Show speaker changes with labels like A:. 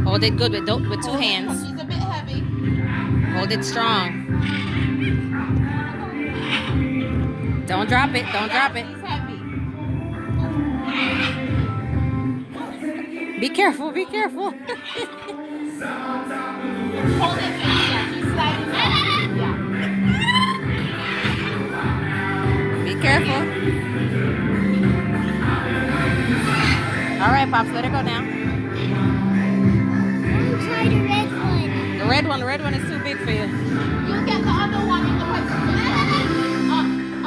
A: Hold it good with with two
B: Hold it because
A: hands.
B: she's a bit heavy.
A: Hold it strong. Don't drop it. Don't
B: Yeah,
A: drop it.
B: she's heavy.
A: Be careful. Be careful.
B: Hold it, baby. Yeah, she's sliding off. Yeah.
A: Be careful. All right, Pops. Let her go now.
C: Try the red one.
A: The red one. The red one is too big for you.
B: You get the other one in the position.